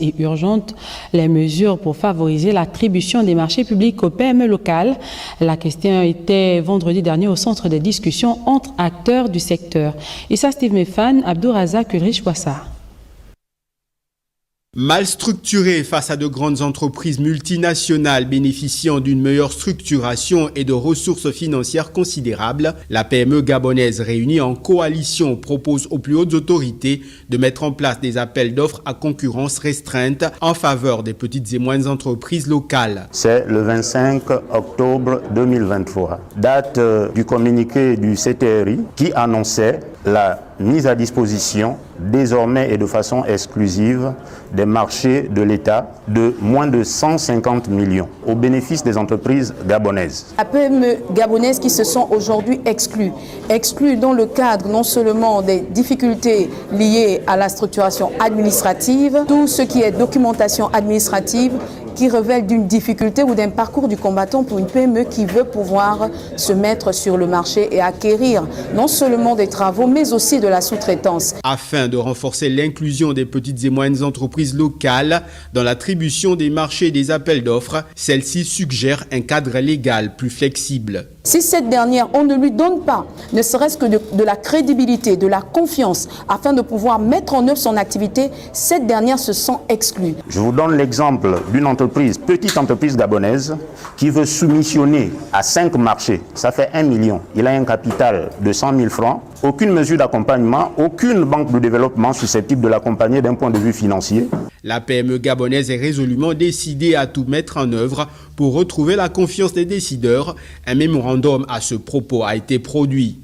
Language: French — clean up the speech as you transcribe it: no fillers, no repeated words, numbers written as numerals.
et urgente les mesures pour favoriser l'attribution des marchés publics aux PME locales. La question était vendredi dernier au centre des discussions entre acteurs du secteur. Issa Steve Mefan, Abdourazak Ulrich Boissard. Mal structurée face à de grandes entreprises multinationales bénéficiant d'une meilleure structuration et de ressources financières considérables, la PME gabonaise réunie en coalition propose aux plus hautes autorités de mettre en place des appels d'offres à concurrence restreinte en faveur des petites et moyennes entreprises locales. C'est le 25 octobre 2023, date du communiqué du CTRI qui annonçait la mise à disposition, désormais et de façon exclusive, des marchés de l'État de moins de 150 millions au bénéfice des entreprises gabonaises. Les PME gabonaises qui se sont aujourd'hui exclues dans le cadre non seulement des difficultés liées à la structuration administrative, tout ce qui est documentation administrative, qui révèle d'une difficulté ou d'un parcours du combattant pour une PME qui veut pouvoir se mettre sur le marché et acquérir non seulement des travaux mais aussi de la sous-traitance. Afin de renforcer l'inclusion des petites et moyennes entreprises locales dans l'attribution des marchés et des appels d'offres, celle-ci suggère un cadre légal plus flexible. Si cette dernière, on ne lui donne pas, ne serait-ce que de la crédibilité, de la confiance, afin de pouvoir mettre en œuvre son activité, cette dernière se sent exclue. Je vous donne l'exemple d'une entreprise, petite entreprise gabonaise, qui veut soumissionner à 5 marchés. Ça fait 1 million. Il a un capital de 100 000 francs. Aucune mesure d'accompagnement, aucune banque de développement susceptible de l'accompagner d'un point de vue financier. La PME gabonaise est résolument décidée à tout mettre en œuvre pour retrouver la confiance des décideurs. Un mémorandum à ce propos a été produit.